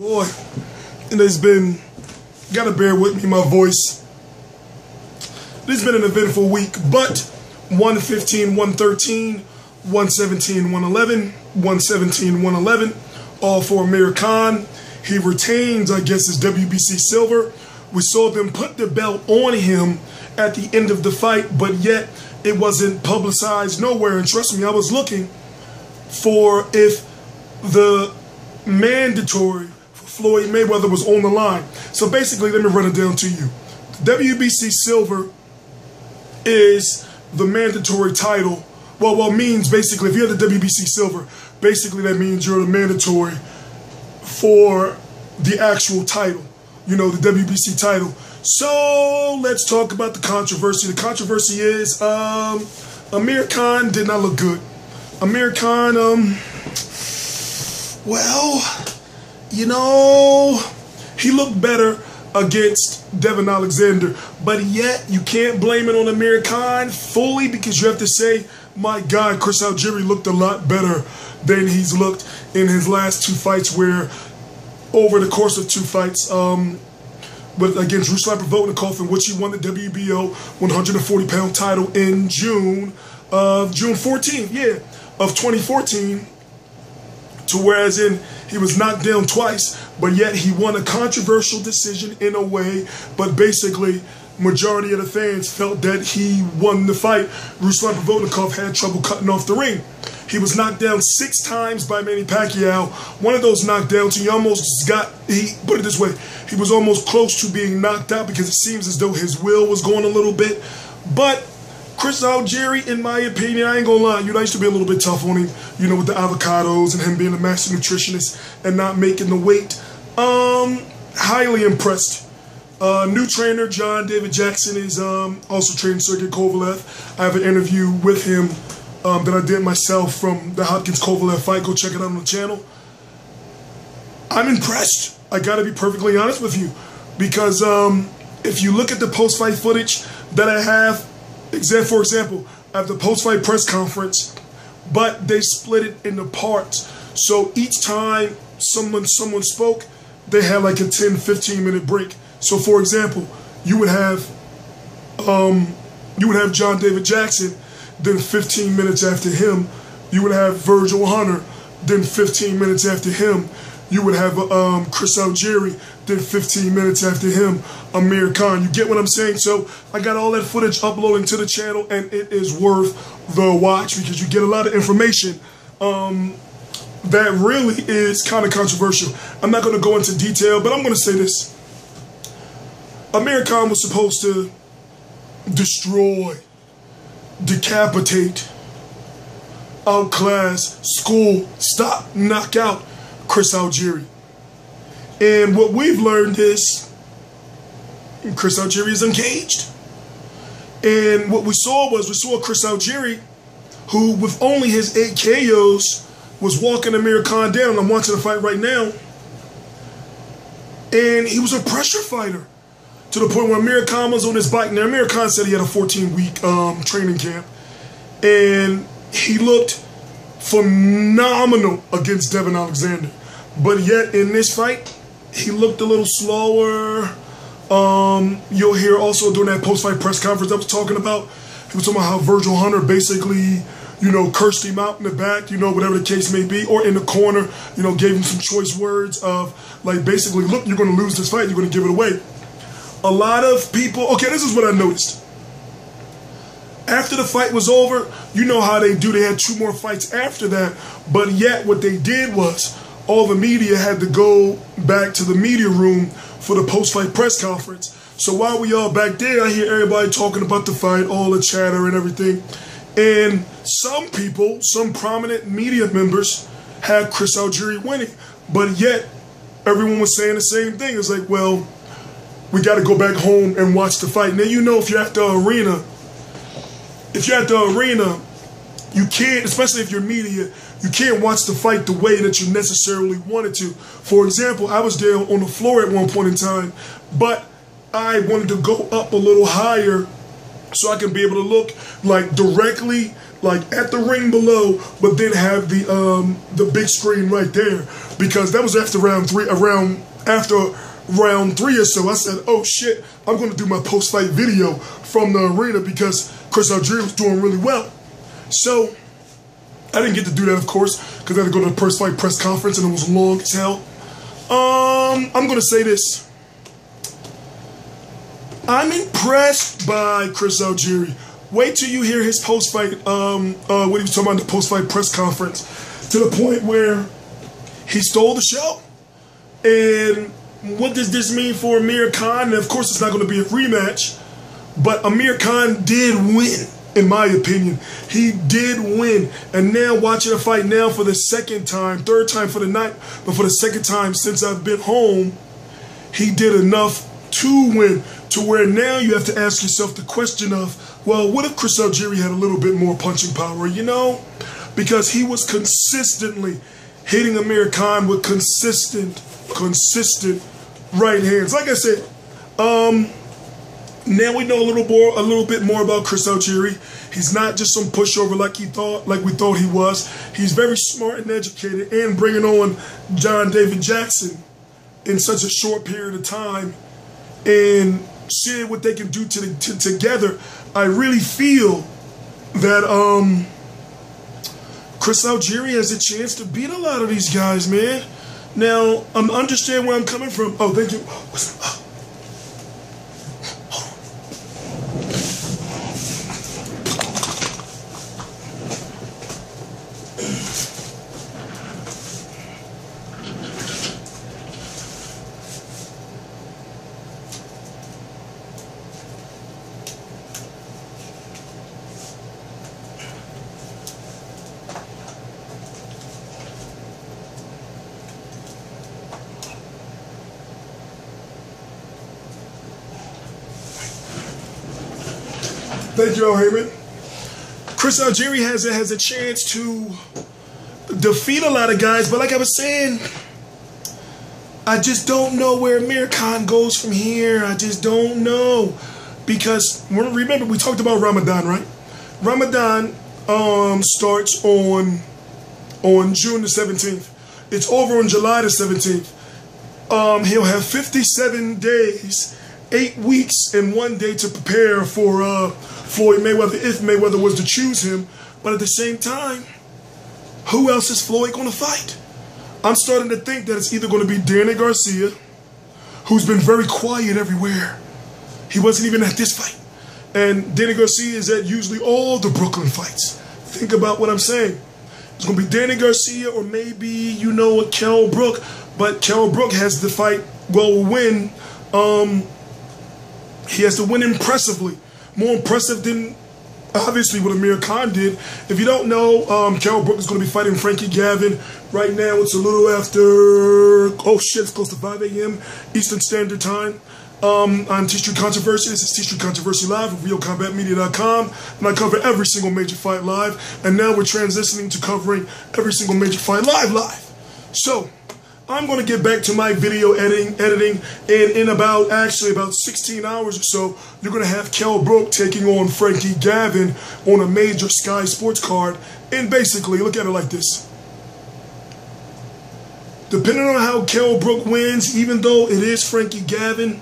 Boy, it has been, gotta bear with me, my voice. This has been an eventful week, but 115, 113, 117, 111, 117, 111, all for Amir Khan. He retains, I guess, his WBC silver. We saw them put the belt on him at the end of the fight, but yet it wasn't publicized nowhere. And trust me, I was looking for if the mandatory Floyd Mayweather was on the line. So basically, let me run it down to you. WBC silver is the mandatory title. Well, means basically, if you have the WBC silver, basically that means you're the mandatory for the actual title, you know, the WBC title. So let's talk about the controversy. The controversy is Amir Khan did not look good. Amir Khan, well, you know, he looked better against Devin Alexander, but yet you can't blame it on Amir Khan fully, because you have to say, my God, Chris Algieri looked a lot better than he's looked in his last two fights, where over the course of two fights, against Ruslan Provodnikov, in which he won the WBO 140-pound title in June 14th, of 2014, to whereas he was knocked down twice, but yet he won a controversial decision in a way, but basically majority of the fans felt that he won the fight. Ruslan Provodnikov had trouble cutting off the ring. He was knocked down 6 times by Manny Pacquiao. One of those knockdowns, he put it this way, he was almost close to being knocked out, because it seems as though his will was going a little bit. But Chris Algieri, in my opinion, I ain't gonna lie, I used to be a little bit tough on him, you know, with the avocados and him being a master nutritionist and not making the weight. Highly impressed. New trainer, John David Jackson, is also training Sergey Kovalev. I have an interview with him that I did myself from the Hopkins-Kovalev fight. Go check it out on the channel. I'm impressed. I gotta be perfectly honest with you, because if you look at the post-fight footage that I have, for example, I have the post-fight press conference, but they split it into parts. So each time someone spoke, they had like a 10-15 minute break. So for example, you would have John David Jackson, then 15 minutes after him, you would have Virgil Hunter, then 15 minutes after him, you would have Chris Algieri, then 15 minutes after him, Amir Khan. You get what I'm saying? So I got all that footage uploading to the channel, and it is worth the watch, because you get a lot of information that really is kind of controversial. I'm not going to go into detail, but I'm going to say this. Amir Khan was supposed to destroy, decapitate, outclass, school, stop, knock out Chris Algieri. And what we've learned is Chris Algieri is uncaged. And what we saw Chris Algieri, who with only his 8 KOs was walking Amir Khan down. I'm watching the fight right now. And he was a pressure fighter, to the point where Amir Khan was on his bike. Now, Amir Khan said he had a 14-week training camp, and he looked phenomenal against Devin Alexander. But yet, in this fight, he looked a little slower. You'll hear also during that post-fight press conference I was talking about, he was talking about how Virgil Hunter basically, you know, cursed him out in the back, you know, whatever the case may be, or in the corner, you know, gave him some choice words of, like, basically, look, you're going to lose this fight, you're going to give it away. A lot of people, okay, this is what I noticed. After the fight was over, you know how they do, they had 2 more fights after that, but yet what they did was, all the media had to go back to the media room for the post-fight press conference. So while we all back there, I hear everybody talking about the fight, all the chatter and everything. And some people, some prominent media members, had Chris Algieri winning. But yet, everyone was saying the same thing. It's like, well, we got to go back home and watch the fight. Now, you know, if you're at the arena, you can't, especially if you're media, you can't watch the fight the way that you necessarily wanted to. For example, I was there on the floor at one point in time, but I wanted to go up a little higher so I can be able to look like directly like at the ring below, but then have the big screen right there, because that was after round three or so. I said, oh shit, I'm going to do my post-fight video from the arena because Chris Algieri was doing really well. So I didn't get to do that, of course, because I had to go to the post-fight press conference and it was long as hell. I'm going to say this. I'm impressed by Chris Algieri. Wait till you hear his post-fight, what he was talking about in the post-fight press conference, to the point where he stole the show. And what does this mean for Amir Khan? And of course, it's not going to be a rematch, but Amir Khan did win, in my opinion. He did win. And now watching a fight now for the second time, third time for the night, but for the second time since I've been home, he did enough to win, to where now you have to ask yourself the question of, well, what if Chris Algieri had a little bit more punching power, you know? Because he was consistently hitting Amir Khan with consistent right hands. Like I said, now we know a little bit more about Chris Algieri. He's not just some pushover like we thought he was. He's very smart and educated, and bringing on John David Jackson in such a short period of time and seeing what they can do together, I really feel that Chris Algieri has a chance to beat a lot of these guys, man. Now, understand where I'm coming from. Oh, thank you. Thank you, Heyman. Chris Algieri has a chance to defeat a lot of guys, but like I was saying, I just don't know where Amir Khan goes from here. I just don't know. Because, remember, we talked about Ramadan, right? Ramadan starts on June the 17th. It's over on July the 17th. He'll have 57 days, 8 weeks, and 1 day to prepare for Floyd Mayweather, if Mayweather was to choose him. But at the same time, who else is Floyd going to fight? I'm starting to think that it's either going to be Danny Garcia, who's been very quiet everywhere. He wasn't even at this fight. And Danny Garcia is at usually all the Brooklyn fights. Think about what I'm saying. It's going to be Danny Garcia or maybe, you know, Kell Brook. But Kell Brook has to fight, win. He has to win impressively. More impressive than, obviously, what Amir Khan did. If you don't know, Kell Brook is going to be fighting Frankie Gavin. Right now, it's a little after, it's close to 5 a.m. Eastern Standard Time. On T Street Controversy. This is T Street Controversy Live at RealCombatMedia.com. And I cover every single major fight live. And now we're transitioning to covering every single major fight live. So, I'm going to get back to my video editing, and in about 16 hours or so, you're going to have Kell Brook taking on Frankie Gavin on a major Sky Sports card. And basically, look at it like this. Depending on how Kell Brook wins, even though it is Frankie Gavin,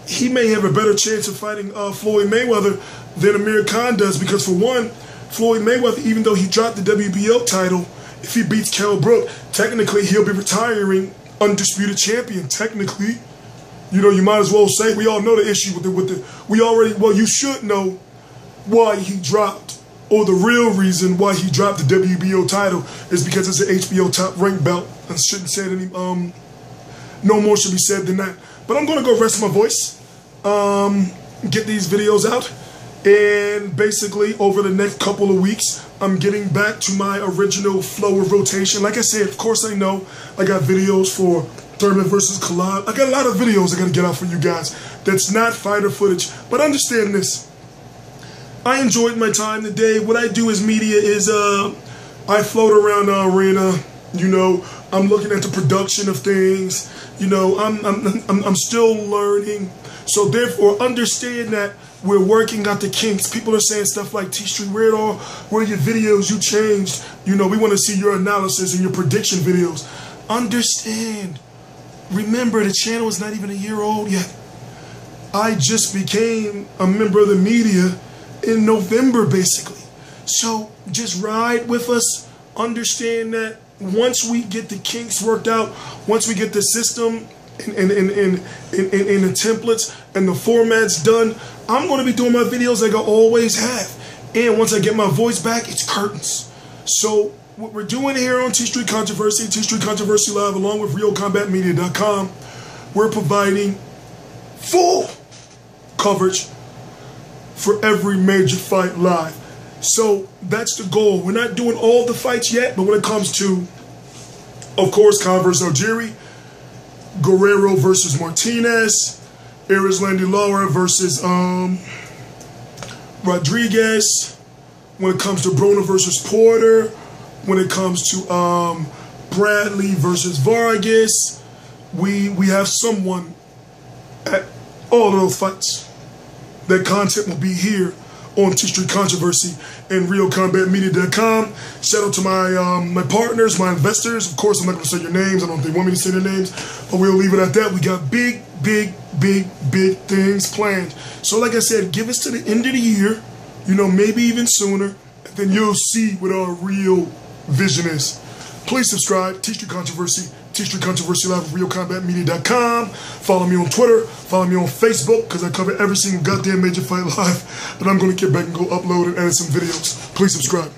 he may have a better chance of fighting Floyd Mayweather than Amir Khan does. Because for one, Floyd Mayweather, even though he dropped the WBO title, if he beats Kell Brook, technically he'll be retiring undisputed champion. Technically, you know, you might as well say we all know the issue you should know why he dropped, or the real reason why he dropped the WBO title is because it's an HBO top rank belt. I shouldn't say any no more should be said than that. But I'm gonna go rest my voice, get these videos out. And basically, over the next couple of weeks, I'm getting back to my original flow of rotation. Like I said, of course I know I got videos for Thurman versus Collab. I got a lot of videos I got to get out for you guys. That's not fighter footage. But understand this. I enjoyed my time today. What I do as media is I float around the arena. You know, I'm looking at the production of things. You know, I'm still learning. So therefore, understand that We're working out the kinks. People are saying stuff like, T-Street, where are your videos? You changed. You know, we want to see your analysis and your prediction videos. Understand. Remember, the channel is not even a year old yet. I just became a member of the media in November, basically. So just ride with us. Understand that once we get the kinks worked out, once we get the system and the templates and the formats done, I'm going to be doing my videos like I always have. And once I get my voice back, it's curtains. So what we're doing here on T-Street Controversy, T-Street Controversy Live, along with RealCombatMedia.com, we're providing full coverage for every major fight live. So that's the goal. We're not doing all the fights yet, but when it comes to, of course, Khan versus Algieri, Guerrero versus Martinez, Erislandy Lara versus Rodriguez, when it comes to Broner versus Porter, when it comes to Bradley versus Vargas, we have someone at all of those fights. That content will be here on T-Street Controversy and RealCombatMedia.com. Shout out to my partners, my investors. Of course, I'm not going to say your names. I don't know if they want me to say their names, but we'll leave it at that. We got big things planned. So like I said, give us to the end of the year, you know, maybe even sooner, and then you'll see what our real vision is. Please subscribe, T-Street Controversy, T-Street Controversy Live at RealCombatMedia.com. Follow me on Twitter, follow me on Facebook, because I cover every single goddamn major fight live, and I'm going to get back and go upload and edit some videos. Please subscribe.